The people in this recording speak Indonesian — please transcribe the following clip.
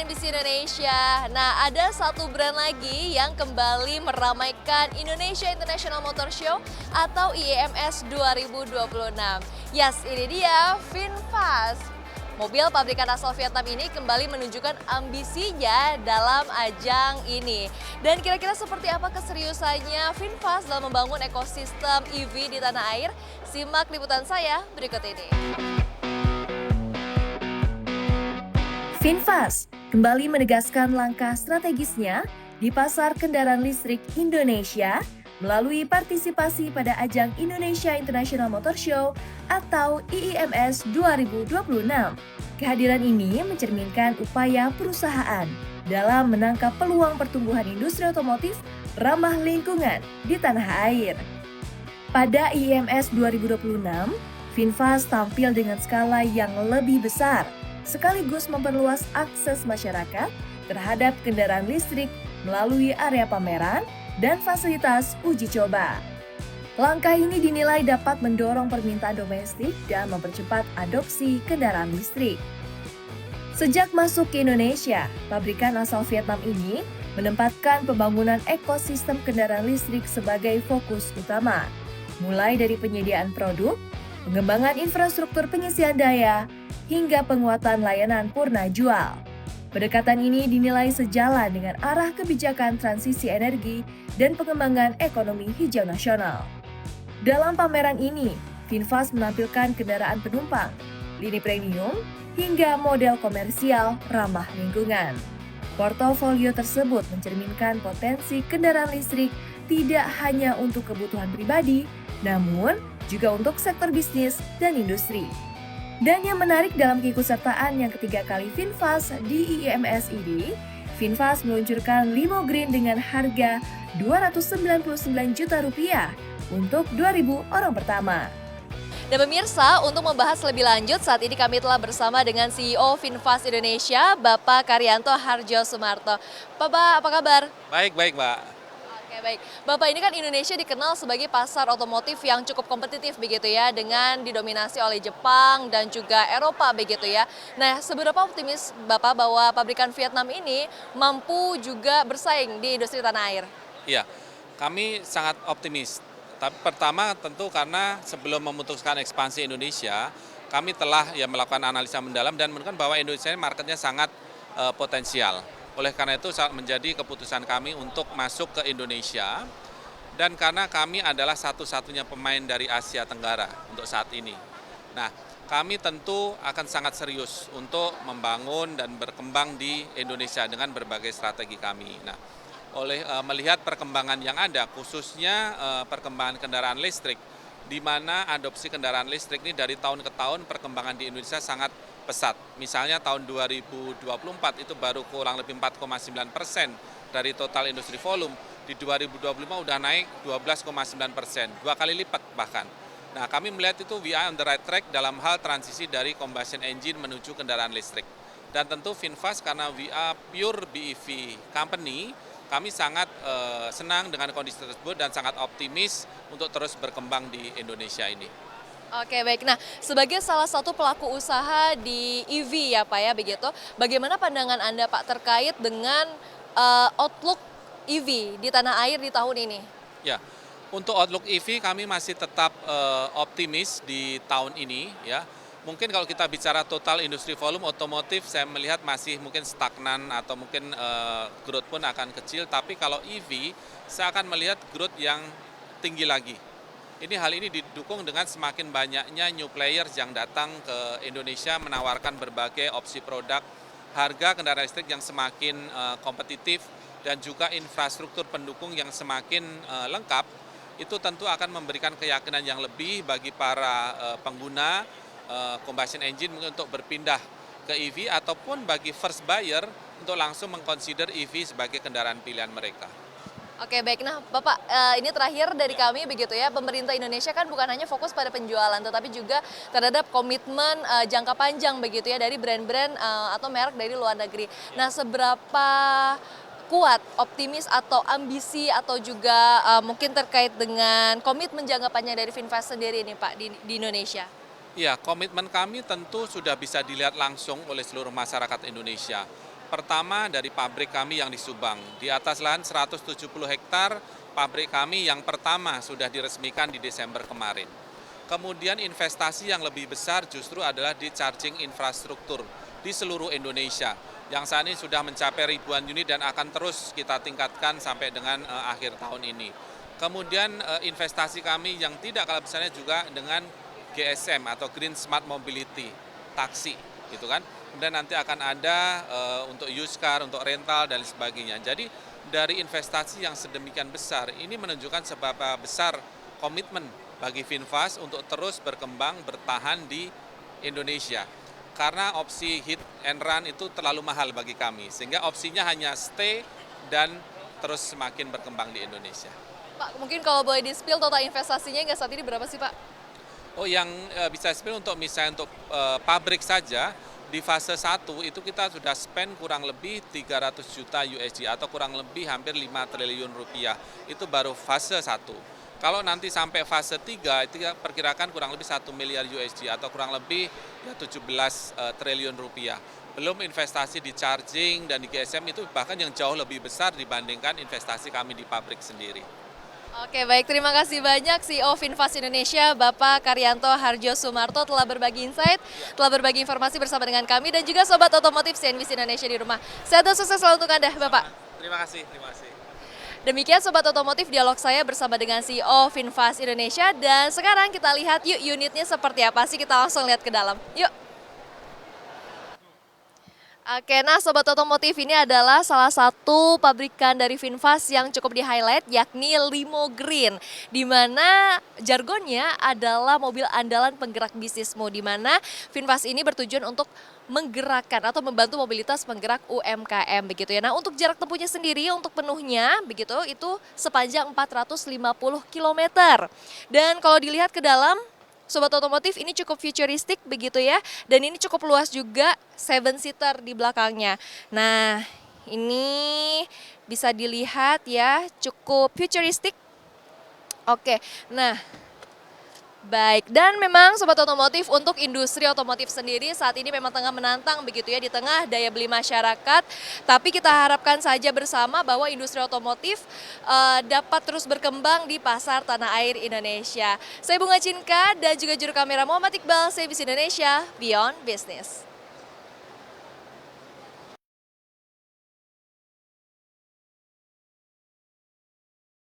CNBC Indonesia. Nah, ada satu brand lagi yang kembali meramaikan Indonesia International Motor Show atau IIMS 2026. Yes, ini dia VinFast. Mobil pabrikan asal Vietnam ini kembali menunjukkan ambisinya dalam ajang ini. Dan kira-kira seperti apa keseriusannya VinFast dalam membangun ekosistem EV di tanah air? Simak liputan saya berikut ini. VinFast kembali menegaskan langkah strategisnya di pasar kendaraan listrik Indonesia melalui partisipasi pada ajang Indonesia International Motor Show atau IIMS 2026. Kehadiran ini mencerminkan upaya perusahaan dalam menangkap peluang pertumbuhan industri otomotif ramah lingkungan di tanah air. Pada IIMS 2026, VinFast tampil dengan skala yang lebih besar, sekaligus memperluas akses masyarakat terhadap kendaraan listrik melalui area pameran dan fasilitas uji coba. Langkah ini dinilai dapat mendorong permintaan domestik dan mempercepat adopsi kendaraan listrik. Sejak masuk ke Indonesia, pabrikan asal Vietnam ini menempatkan pembangunan ekosistem kendaraan listrik sebagai fokus utama, mulai dari penyediaan produk, pengembangan infrastruktur pengisian daya, hingga penguatan layanan purna jual. Pendekatan ini dinilai sejalan dengan arah kebijakan transisi energi dan pengembangan ekonomi hijau nasional. Dalam pameran ini, VinFast menampilkan kendaraan penumpang, lini premium, hingga model komersial ramah lingkungan. Portofolio tersebut mencerminkan potensi kendaraan listrik tidak hanya untuk kebutuhan pribadi, namun juga untuk sektor bisnis dan industri. Dan yang menarik dalam keikutsertaan yang ketiga kali VinFast di IIMS ini, VinFast meluncurkan limo green dengan harga Rp299 juta untuk 2.000 orang pertama. Dan pemirsa, untuk membahas lebih lanjut, saat ini kami telah bersama dengan CEO VinFast Indonesia, Bapak Karyanto Harjo Sumarto. Bapak, apa kabar? Baik, Mbak. Oke, baik. Bapak, ini kan Indonesia dikenal sebagai pasar otomotif yang cukup kompetitif begitu ya, dengan didominasi oleh Jepang dan juga Eropa begitu ya. Nah, seberapa optimis Bapak bahwa pabrikan Vietnam ini mampu juga bersaing di industri tanah air? Iya, kami sangat optimis. Tapi pertama tentu karena sebelum memutuskan ekspansi Indonesia, kami telah melakukan analisa mendalam dan menemukan bahwa Indonesia ini marketnya sangat potensial. Oleh karena itu menjadi keputusan kami untuk masuk ke Indonesia dan karena kami adalah satu-satunya pemain dari Asia Tenggara untuk saat ini. Nah, kami tentu akan sangat serius untuk membangun dan berkembang di Indonesia dengan berbagai strategi kami. Nah, melihat perkembangan yang ada, khususnya perkembangan kendaraan listrik, di mana adopsi kendaraan listrik ini dari tahun ke tahun perkembangan di Indonesia sangat pesat. Misalnya tahun 2024 itu baru kurang lebih 4,9% dari total industri volume. Di 2025 udah naik 12,9%, 2 kali lipat bahkan. Nah, kami melihat itu we are on the right track dalam hal transisi dari combustion engine menuju kendaraan listrik. Dan tentu VinFast karena we are pure BEV company, kami sangat senang dengan kondisi tersebut dan sangat optimis untuk terus berkembang di Indonesia ini. Oke, baik. Nah, sebagai salah satu pelaku usaha di EV ya Pak ya begitu, bagaimana pandangan Anda Pak terkait dengan outlook EV di tanah air di tahun ini? Ya, untuk outlook EV kami masih tetap optimis di tahun ini ya. Mungkin kalau kita bicara total industri volume otomotif saya melihat masih mungkin stagnan atau mungkin growth pun akan kecil, tapi kalau EV saya akan melihat growth yang tinggi lagi. Hal ini didukung dengan semakin banyaknya new players yang datang ke Indonesia menawarkan berbagai opsi produk, harga kendaraan listrik yang semakin kompetitif dan juga infrastruktur pendukung yang semakin lengkap. Itu tentu akan memberikan keyakinan yang lebih bagi para pengguna combustion engine mungkin untuk berpindah ke EV ataupun bagi first buyer untuk langsung mengconsider EV sebagai kendaraan pilihan mereka. Oke, baik. Nah, Bapak, ini terakhir dari kami begitu ya, pemerintah Indonesia kan bukan hanya fokus pada penjualan, tetapi juga terhadap komitmen jangka panjang begitu ya dari brand-brand atau merek dari luar negeri. Nah, seberapa kuat, optimis atau ambisi atau juga mungkin terkait dengan komitmen jangka panjang dari VinFast sendiri nih Pak di Indonesia? Ya, komitmen kami tentu sudah bisa dilihat langsung oleh seluruh masyarakat Indonesia. Pertama dari pabrik kami yang di Subang. Di atas lahan 170 hektar, pabrik kami yang pertama sudah diresmikan di Desember kemarin. Kemudian investasi yang lebih besar justru adalah di charging infrastruktur di seluruh Indonesia. Yang saat ini sudah mencapai ribuan unit dan akan terus kita tingkatkan sampai dengan akhir tahun ini. Kemudian investasi kami yang tidak kalah besarnya juga dengan GSM atau Green Smart Mobility, taksi, gitu kan. Kemudian nanti akan ada untuk used car, untuk rental dan sebagainya. Jadi dari investasi yang sedemikian besar ini menunjukkan seberapa besar komitmen bagi Finfast untuk terus berkembang bertahan di Indonesia. Karena opsi hit and run itu terlalu mahal bagi kami, sehingga opsinya hanya stay dan terus semakin berkembang di Indonesia. Pak, mungkin kalau boleh di-spill total investasinya hingga saat ini berapa sih Pak? Oh, yang bisa spill untuk misalnya untuk pabrik saja, di fase 1 itu kita sudah spend kurang lebih 300 juta USD atau kurang lebih hampir 5 triliun rupiah. Itu baru fase 1. Kalau nanti sampai fase 3 itu kita perkirakan kurang lebih 1 miliar USD atau kurang lebih 17 triliun rupiah. Belum investasi di charging dan di GSM itu bahkan yang jauh lebih besar dibandingkan investasi kami di pabrik sendiri. Oke, baik, terima kasih banyak CEO Finfast Indonesia Bapak Karyanto Harjo Sumarto telah berbagi insight, telah berbagi informasi bersama dengan kami dan juga Sobat Otomotif CNBC Indonesia di rumah. Sehat dan sukses selalu untuk Anda Bapak. Terima kasih, terima kasih. Demikian Sobat Otomotif dialog saya bersama dengan CEO Finfast Indonesia dan sekarang kita lihat yuk unitnya seperti apa sih, kita langsung lihat ke dalam. Yuk. Oke, nah Sobat Otomotif ini adalah salah satu pabrikan dari Finfast yang cukup di-highlight yakni Limo Green. Di mana jargonnya adalah mobil andalan penggerak bisnismu, di mana Finfast ini bertujuan untuk menggerakkan atau membantu mobilitas penggerak UMKM begitu ya. Nah, untuk jarak tempuhnya sendiri untuk penuhnya begitu itu sepanjang 450 km. Dan kalau dilihat ke dalam Sobat Otomotif ini cukup futuristik begitu ya, dan ini cukup luas juga 7-seater di belakangnya. Nah, ini bisa dilihat ya, cukup futuristik. Oke, nah baik, dan memang Sobat Otomotif untuk industri otomotif sendiri saat ini memang tengah menantang begitu ya di tengah daya beli masyarakat. Tapi kita harapkan saja bersama bahwa industri otomotif dapat terus berkembang di pasar tanah air Indonesia. Saya Bunga Cinka dan juga juru kamera Muhammad Iqbal, CNBC Indonesia, Beyond Business.